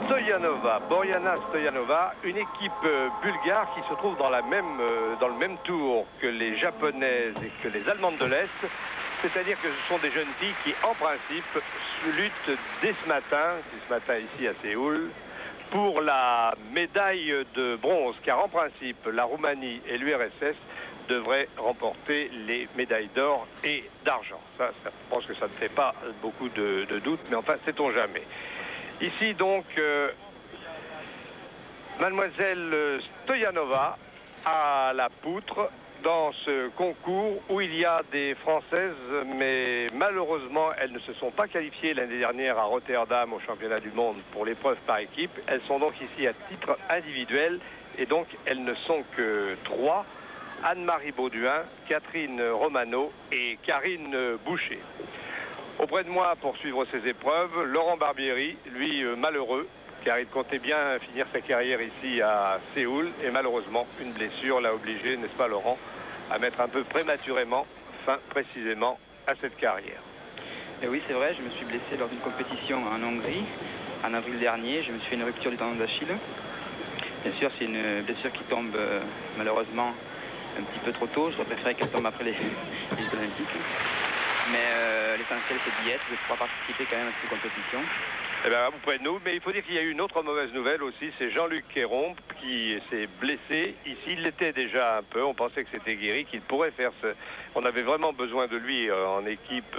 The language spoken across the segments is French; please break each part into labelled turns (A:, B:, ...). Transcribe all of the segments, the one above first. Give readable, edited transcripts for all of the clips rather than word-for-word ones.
A: Stoyanova, Boriana Stoyanova, une équipe bulgare qui se trouve dans le même tour que les japonaises et que les allemandes de l'Est. C'est-à-dire que ce sont des jeunes filles qui, en principe, luttent dès ce matin ici à Séoul, pour la médaille de bronze, car en principe, la Roumanie et l'URSS devraient remporter les médailles d'or et d'argent. Ça, je pense que ça ne fait pas beaucoup de doute, mais enfin, sait-on jamais. Ici, donc, mademoiselle Stoyanova à la poutre dans ce concours où il y a des Françaises, mais malheureusement, elles ne se sont pas qualifiées l'année dernière à Rotterdam au championnat du monde pour l'épreuve par équipe. Elles sont donc ici à titre individuel et donc elles ne sont que 3. Anne-Marie Bauduin, Catherine Romano et Karine Boucher. Auprès de moi, pour suivre ces épreuves, Laurent Barbieri, lui malheureux, car il comptait bien finir sa carrière ici à Séoul, et malheureusement, une blessure l'a obligé, n'est-ce pas Laurent, à mettre un peu prématurément fin précisément à cette carrière.
B: Et oui, c'est vrai, je me suis blessé lors d'une compétition en Hongrie, en avril dernier. Je me suis fait une rupture du tendon d'Achille. Bien sûr, c'est une blessure qui tombe malheureusement un petit peu trop tôt. J'aurais préféré qu'elle tombe après les Jeux Olympiques. Mais l'essentiel, c'est d'y être, de pouvoir participer quand même à cette compétition.
A: Eh bien, vous près de nous, mais il faut dire qu'il y a eu une autre mauvaise nouvelle aussi, c'est Jean-Luc Quéron qui s'est blessé. Ici, il l'était déjà un peu, on pensait que c'était guéri, qu'il pourrait faire ce... On avait vraiment besoin de lui en équipe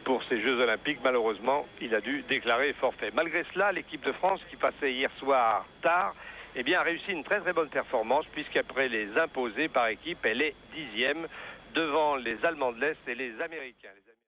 A: pour ces Jeux Olympiques. Malheureusement, il a dû déclarer forfait. Malgré cela, l'équipe de France, qui passait hier soir tard, eh bien, a réussi une très très bonne performance, puisqu'après les imposer par équipe, elle est 10e devant les Allemands de l'Est et les Américains.